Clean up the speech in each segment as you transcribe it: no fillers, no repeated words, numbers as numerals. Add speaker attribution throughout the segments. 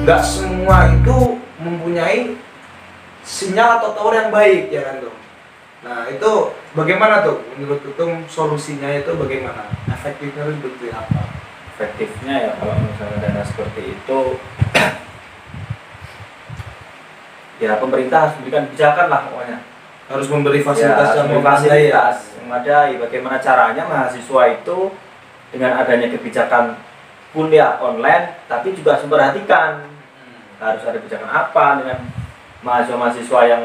Speaker 1: nggak semua itu mempunyai sinyal atau tower yang baik, ya kan tuh. Nah itu bagaimana tuh menurut Ketum solusinya itu bagaimana? Efektifnya itu seperti apa?
Speaker 2: Efektifnya ya kalau misalnya dana seperti itu ya pemerintah harus memberikan kebijakan lah pokoknya.
Speaker 1: Harus memberi fasilitas
Speaker 2: ya,
Speaker 1: yang
Speaker 2: memadai. Bagaimana caranya mahasiswa itu dengan adanya kebijakan kuliah online tapi juga harus memperhatikan harus ada kebijakan apa dengan mahasiswa-mahasiswa yang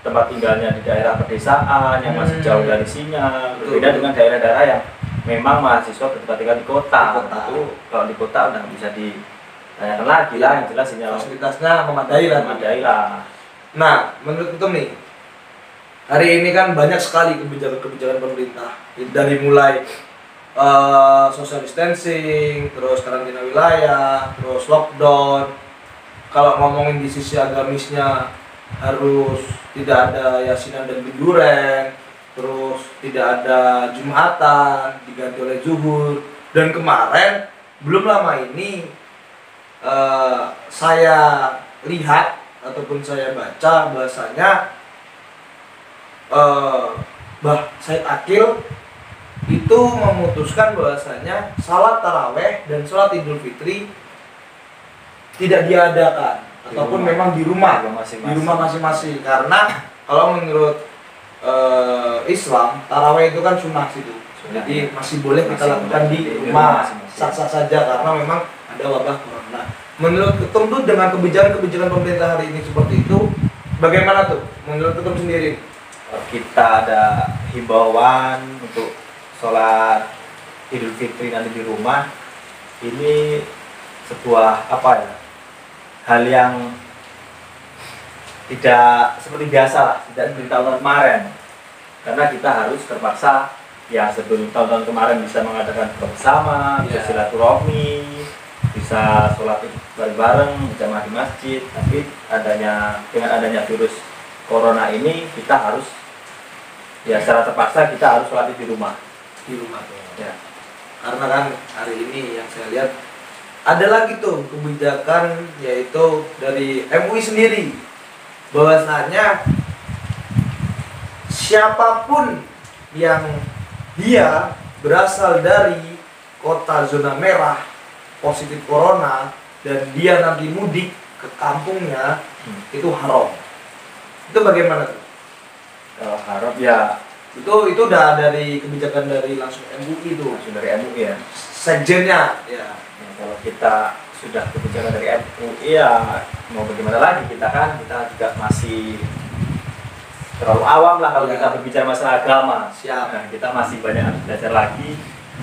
Speaker 2: tempat tinggalnya di daerah pedesaan yang masih jauh dari sinyal, berbeda dengan daerah-daerah yang memang mahasiswa bertempat tinggal di kota. Itu kalau di kota udah bisa ditanyakan lagi lah, yang jelas sinyal
Speaker 1: fasilitasnya memadai lah. Nah, menurut Ketum nih, hari ini kan banyak sekali kebijakan-kebijakan pemerintah, dari mulai social distancing, terus karantina wilayah, terus lockdown. Kalau ngomongin di sisi agamisnya harus tidak ada yasinan dan biduren, terus tidak ada jumatan, diganti oleh zuhur. Dan kemarin belum lama ini saya lihat ataupun saya baca bahasanya Mbah Said Akil itu memutuskan bahwasanya salat taraweh dan salat Idul Fitri tidak diadakan ataupun memang di rumah masing-masing. Karena kalau menurut Islam taraweh itu kan sunnah situ, jadi masih boleh kita lakukan di rumah sah-sah saja karena memang ada wabah corona. Menurut Ketum tuh dengan kebijakan pemerintah hari ini seperti itu, bagaimana tuh menurut Ketum sendiri?
Speaker 2: Kita ada himbauan untuk sholat Idul Fitri nanti di rumah. Ini sebuah hal yang tidak seperti biasa lah, tidak seperti tahun kemarin. Karena kita harus terpaksa ya sebelum tahun-tahun kemarin bisa mengadakan bersama, bisa silaturahmi, bisa sholat bareng-bareng, berjamaah di masjid. Tapi dengan adanya virus corona ini kita harus ya secara terpaksa kita harus sholat di rumah.
Speaker 1: Ya. Karena kan hari ini yang saya lihat ada lagi tuh kebijakan yaitu dari MUI sendiri bahwasanya siapapun yang dia berasal dari kota zona merah positif corona dan dia nanti mudik ke kampungnya itu haram. Itu bagaimana tuh?
Speaker 2: Kalau haram ya
Speaker 1: itu udah dari kebijakan dari langsung MUI itu.
Speaker 2: Langsung dari MUI ya.
Speaker 1: Sekjennya ya.
Speaker 2: Kalau kita sudah kebijakan dari MUI ya mau bagaimana lagi, kita juga masih terlalu awam lah kalau kita berbicara masalah agama. Nah, kita masih banyak harus belajar lagi.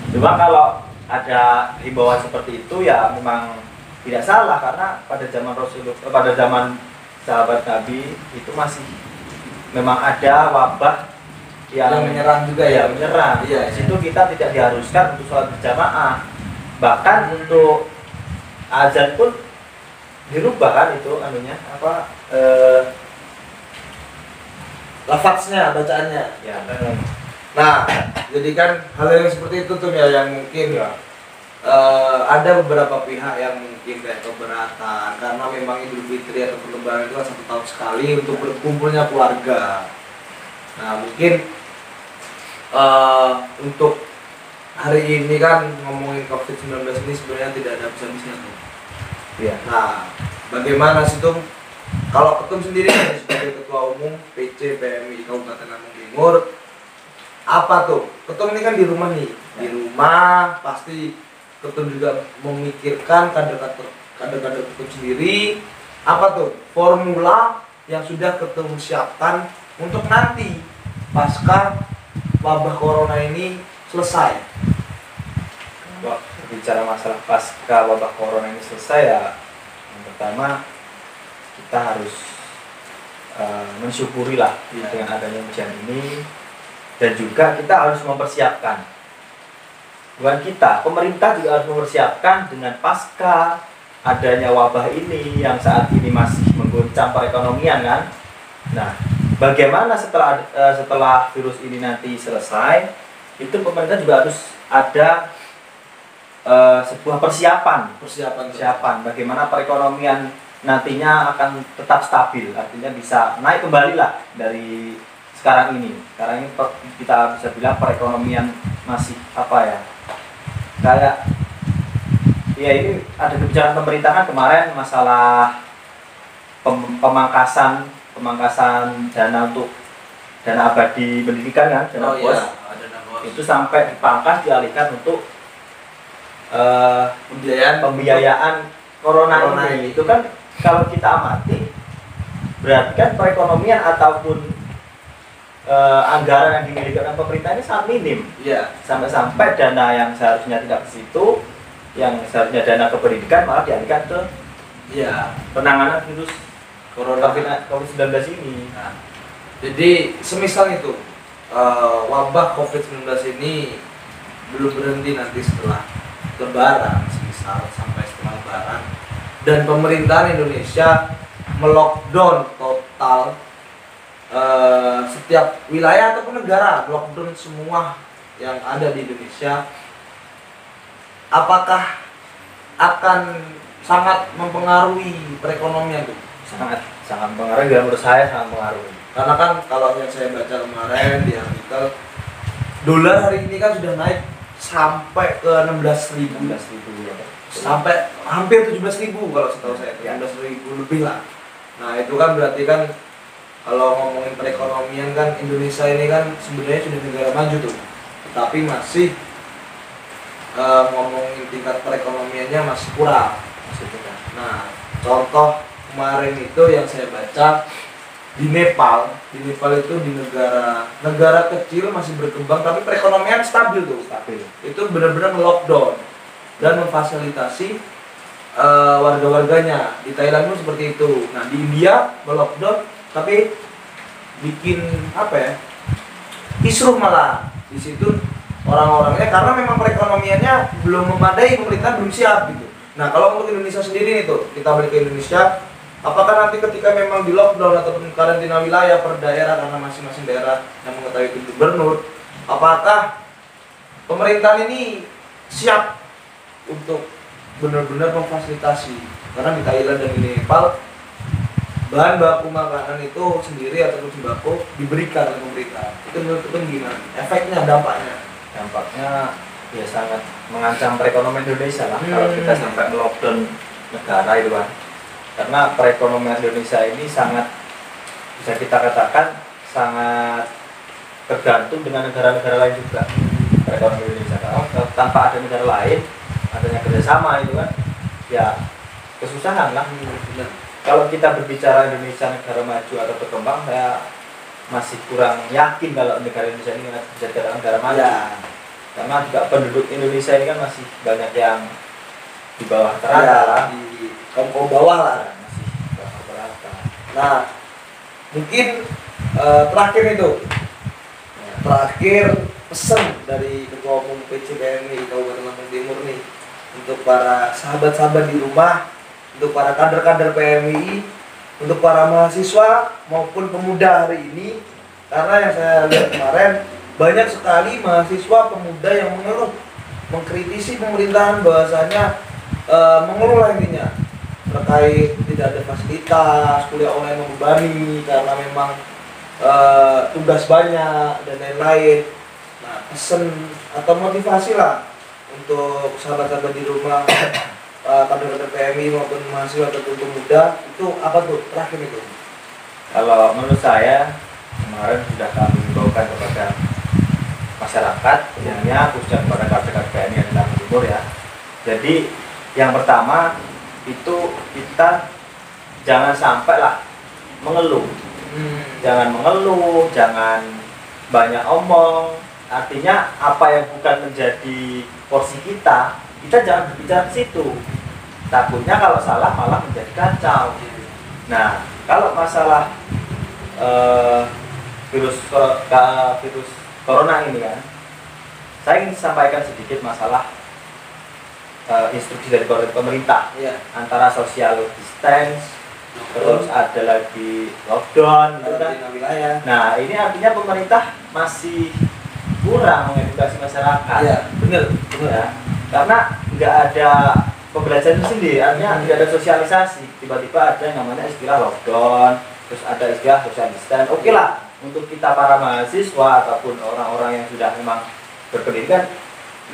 Speaker 2: Cuma kalau ada himbauan seperti itu ya memang tidak salah karena pada zaman sahabat Nabi itu masih memang ada wabah yang
Speaker 1: menyerang juga ya.
Speaker 2: Menyerang. Di situ kita tidak diharuskan untuk sholat berjamaah. Bahkan untuk azan pun dirubah kan itu
Speaker 1: lafaznya, bacaannya.
Speaker 2: Ya.
Speaker 1: Nah, jadi kan hal yang seperti itu tuh ya yang mungkin ada beberapa pihak yang mungkin kayak keberatan karena memang Idul Fitri atau Lebaran itu kan 1 tahun sekali untuk berkumpulnya keluarga. Nah, mungkin untuk hari ini kan ngomongin COVID-19 ini sebenarnya tidak ada habis-habisnya tuh.
Speaker 2: Ya.
Speaker 1: Nah, bagaimana sih tuh kalau Ketum sendiri sebagai Ketua Umum PC PMI Kabupaten Lampung Timur, apa tuh? Ketum ini kan di rumah nih, di rumah pasti Ketum juga memikirkan kader-kader Ketum sendiri. Apa tuh formula yang sudah Ketum siapkan untuk nanti pasca wabah corona ini selesai?
Speaker 2: Kalau bicara masalah pasca wabah corona ini selesai ya, yang pertama kita harus mensyukuri lah dengan adanya ujian ini, dan juga kita harus mempersiapkan. Bukan kita, pemerintah juga harus mempersiapkan dengan pasca adanya wabah ini yang saat ini masih mengguncang perekonomian kan. Nah, bagaimana setelah virus ini nanti selesai, itu pemerintah juga harus ada sebuah persiapan
Speaker 1: persiapan
Speaker 2: bagaimana perekonomian nantinya akan tetap stabil, artinya bisa naik kembali lah dari sekarang ini kita bisa bilang perekonomian masih apa ya, kayak ya ini ada kebijakan pemerintah kan kemarin masalah pemangkasan dana untuk dana abadi pendidikan kan, dana BOS. Itu sampai dipangkas dialihkan untuk pembiayaan corona ini. Itu kan kalau kita amati berarti kan perekonomian ataupun anggaran yang dimiliki oleh pemerintah ini sangat minim. Sampai-sampai dana yang seharusnya tidak ke situ, yang seharusnya dana ke pendidikan malah dialihkan ke penanganan virus corona COVID-19 ini.
Speaker 1: Nah, jadi semisal itu wabah COVID-19 ini belum berhenti nanti setelah Lebaran, semisal sampai setelah Lebaran, dan pemerintahan Indonesia melockdown total setiap wilayah ataupun negara, lockdown semua yang ada di Indonesia, apakah akan sangat mempengaruhi perekonomian tuh?
Speaker 2: Sangat mempengaruhi, menurut saya sangat mempengaruhi.
Speaker 1: Karena kan kalau yang saya baca kemarin di artikel, dolar hari ini kan sudah naik sampai ke 16.000
Speaker 2: ya.
Speaker 1: Sampai hampir 17.000 kalau setahu saya, 17.000 lebih lah. Nah itu kan berarti kan kalau ngomongin perekonomian kan Indonesia ini kan sebenarnya sudah negara maju tuh, tapi masih ngomongin tingkat perekonomiannya masih kurang. Nah contoh kemarin itu yang saya baca di Nepal itu di negara kecil masih berkembang tapi perekonomian stabil. Itu benar-benar lockdown dan memfasilitasi warga-warganya. Di Thailand pun seperti itu. Nah di India melockdown tapi bikin kisruh malah di situ orang-orangnya, karena memang perekonomiannya belum memadai, pemerintah belum siap gitu. Nah kalau untuk Indonesia sendiri nih tuh, kita balik ke Indonesia, apakah nanti ketika memang di lockdown ataupun karantina wilayah per daerah, karena masing-masing daerah yang mengetahui itu gubernur, apakah pemerintahan ini siap untuk benar-benar memfasilitasi? Karena di Thailand dan di Nepal bahan baku makanan itu sendiri ataupun sembako diberikan oleh pemerintah. Itu menurut gimana? Efeknya, dampaknya ya sangat mengancam perekonomian Indonesia lah kalau kita sampai lockdown negara itu kan. Karena perekonomian Indonesia ini sangat, bisa kita katakan sangat tergantung dengan negara-negara lain juga. Perekonomian Indonesia, kalau tanpa ada negara lain, adanya kerjasama itu kan ya kesusahan lah. Kalau kita berbicara Indonesia negara maju atau berkembang, saya masih kurang yakin kalau negara Indonesia ini bisa dikatakan negara maju. Karena juga penduduk Indonesia ini kan masih banyak yang di bawah rata lah, di kaum bawah lah,
Speaker 2: masih bawah rata.
Speaker 1: Nah mungkin terakhir itu pesan dari Ketua Umum PCPMI Kabupaten Lampung Timur nih untuk para sahabat-sahabat di rumah, untuk para kader-kader PMI, untuk para mahasiswa maupun pemuda hari ini. Karena yang saya lihat kemarin banyak sekali mahasiswa pemuda yang mengeluh, mengkritisi pemerintahan, bahwasanya mengeluh lah intinya terkait tidak ada fasilitas, kuliah online membebani karena memang tugas banyak dan lain-lain. Nah pesan atau motivasi lah untuk sahabat-sahabat di rumah, kader-kader PMI maupun mahasiswa ataupun pemuda, itu apa tuh terakhir itu?
Speaker 2: Kalau menurut saya kemarin sudah kami bawakan kepada masyarakat, umumnya khususnya kepada kader-kader PMI yang di Lampung Timur ya. Jadi yang pertama itu kita jangan sampai lah mengeluh, jangan mengeluh, jangan banyak omong. Artinya apa yang bukan menjadi porsi kita jangan berbicara ke situ. Takutnya kalau salah malah menjadi kacau. Nah, kalau masalah virus corona ini kan, saya ingin sampaikan sedikit masalah instruksi dari pemerintah antara social distance, terus ada lagi lockdown, gitu kan. Nah, ini artinya pemerintah masih kurang mengedukasi masyarakat.
Speaker 1: Benar.
Speaker 2: Ya. Karena nggak ada pembelajaran itu sendiri, artinya tidak ada sosialisasi. Tiba-tiba ada yang namanya istilah lockdown, terus ada istilah social distance. Oke lah, untuk kita para mahasiswa ataupun orang-orang yang sudah memang berpendidikan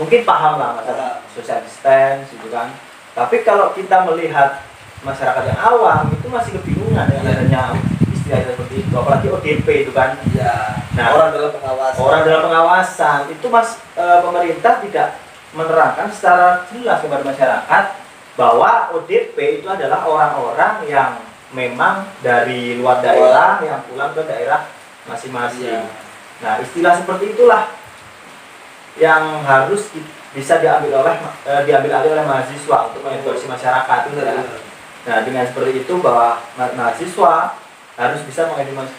Speaker 2: mungkin paham lah masalah social distance gitu kan. Tapi kalau kita melihat masyarakat yang awam itu masih kebingungan dengan adanya istilah seperti itu, apalagi ODP itu kan. Nah, orang dalam pengawasan itu pemerintah tidak menerangkan secara jelas kepada masyarakat bahwa ODP itu adalah orang-orang yang memang dari luar daerah yang pulang ke daerah masing-masing. Nah, istilah seperti itulah yang harus bisa diambil alih oleh mahasiswa untuk mengedukasi masyarakat. Nah, dengan seperti itu bahwa mahasiswa harus bisa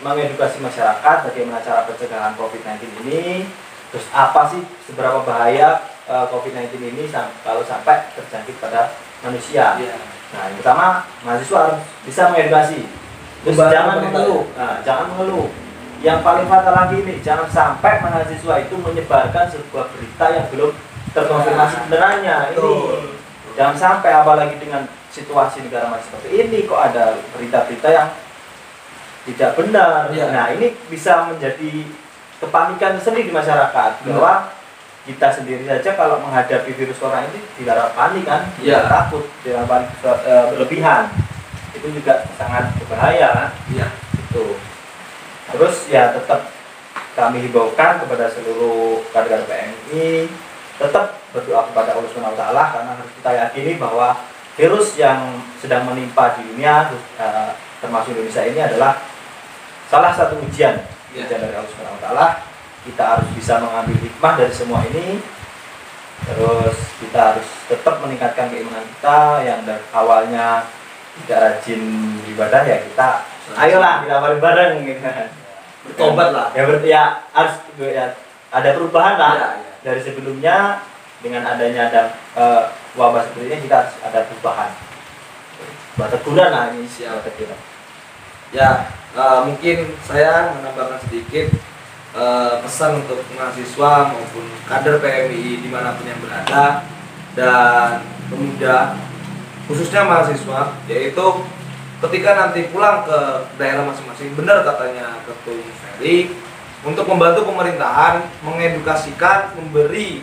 Speaker 2: mengedukasi masyarakat bagaimana cara pencegahan COVID-19 ini, terus apa sih seberapa bahaya COVID-19 ini kalau sampai terjangkit pada manusia. Nah, yang pertama mahasiswa harus bisa mengedukasi. Terus jangan mengeluh. Nah, jangan mengeluh. Yang paling fatal lagi ini, jangan sampai mahasiswa itu menyebarkan sebuah berita yang belum terkonfirmasi kebenarannya. Ini jangan sampai, apalagi dengan situasi negara masih seperti ini, kok ada berita-berita yang tidak benar. Nah, ini bisa menjadi kepanikan sendiri di masyarakat bahwa kita sendiri saja kalau menghadapi virus corona ini dilarang panik kan, takut, dilarang panik berlebihan, itu juga sangat berbahaya kan. Itu. Terus ya tetap kami himbaukan kepada seluruh kader PMI tetap berdoa kepada Allah Subhanahu wa taala, karena harus kita yakini bahwa virus yang sedang menimpa di dunia termasuk Indonesia ini adalah salah satu ujian dari Allah Subhanahu wa taala. Kita harus bisa mengambil hikmah dari semua ini. Terus kita harus tetap meningkatkan keimanan kita yang dari awalnya tidak rajin ibadah, ya kita ayolah kita bareng-bareng gitu. Bertobat lah. Ya harus ada perubahan lah. Dari sebelumnya dengan adanya wabah seperti ini kita harus ada perubahan. Buat teguran lah ini siapa kita.
Speaker 1: Ya, mungkin saya menambahkan sedikit pesan untuk mahasiswa maupun kader PMI dimanapun yang berada dan pemuda, khususnya mahasiswa, yaitu ketika nanti pulang ke daerah masing-masing, benar katanya Ketum Ferry, untuk membantu pemerintahan mengedukasikan, memberi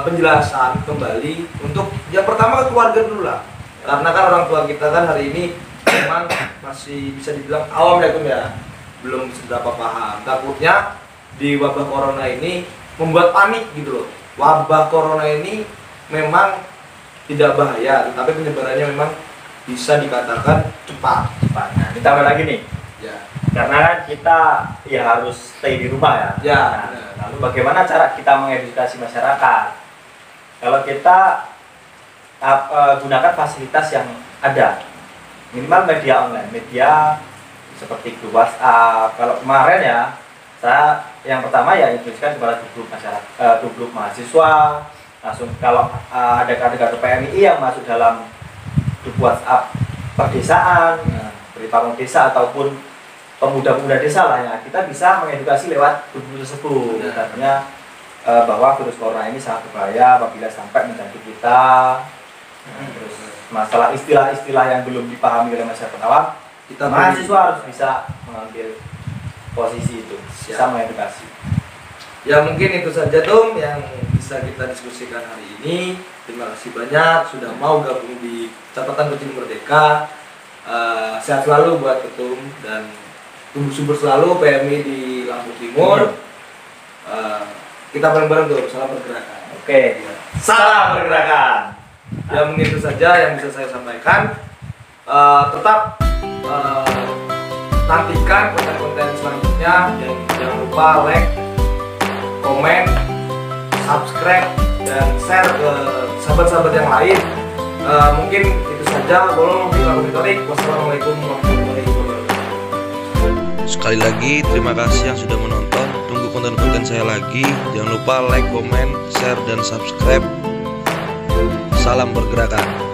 Speaker 1: penjelasan kembali untuk yang pertama ke keluarga dulu lah, karena kan orang tua kita kan hari ini memang masih bisa dibilang awam ya Kum ya, belum seberapa paham. Takutnya di wabah corona ini membuat panik gitu loh. Wabah corona ini memang tidak bahaya, tetapi penyebarannya memang bisa dikatakan cepat.
Speaker 2: Nah, ditambah lagi nih. Karena kan kita ya harus stay di rumah ya. Nah, lalu bagaimana cara kita mengedukasi masyarakat? Kalau kita gunakan fasilitas yang ada, minimal media online, media seperti grup WhatsApp. Kalau kemarin ya, saya yang pertama ya instruksikan kepada grup masyarakat, grup mahasiswa. Langsung kalau ada kader-kader PMI yang masuk dalam grup WhatsApp perdesaan, dari Pamong Desa ataupun pemuda-pemuda desa lah ya, kita bisa mengedukasi lewat grup tersebut. Artinya bahwa virus corona ini sangat berbahaya apabila sampai menjangkit kita. Terus masalah istilah-istilah yang belum dipahami oleh masyarakat awam, mahasiswa harus bisa mengambil posisi itu, bisa mengedukasi.
Speaker 1: Ya mungkin itu saja Tum yang bisa kita diskusikan hari ini. Terima kasih banyak sudah mau gabung di Catatan Kecil Merdeka. Sehat selalu buat Ketum dan tumbuh subur selalu PMI di Lampung Timur. Kita bareng-bareng tuh, salam pergerakan.
Speaker 2: Oke, salam pergerakan.
Speaker 1: Ya mungkin itu saja yang bisa saya sampaikan. Tetap nantikan konten-konten selanjutnya dan jangan lupa like, komen, subscribe dan share ke sahabat-sahabat yang lain. Mungkin itu saja. Wassalamualaikum warahmatullahi wabarakatuh.
Speaker 3: Sekali lagi terima kasih yang sudah menonton. Tunggu konten-konten saya lagi. Jangan lupa like, komen, share dan subscribe. Salam pergerakan.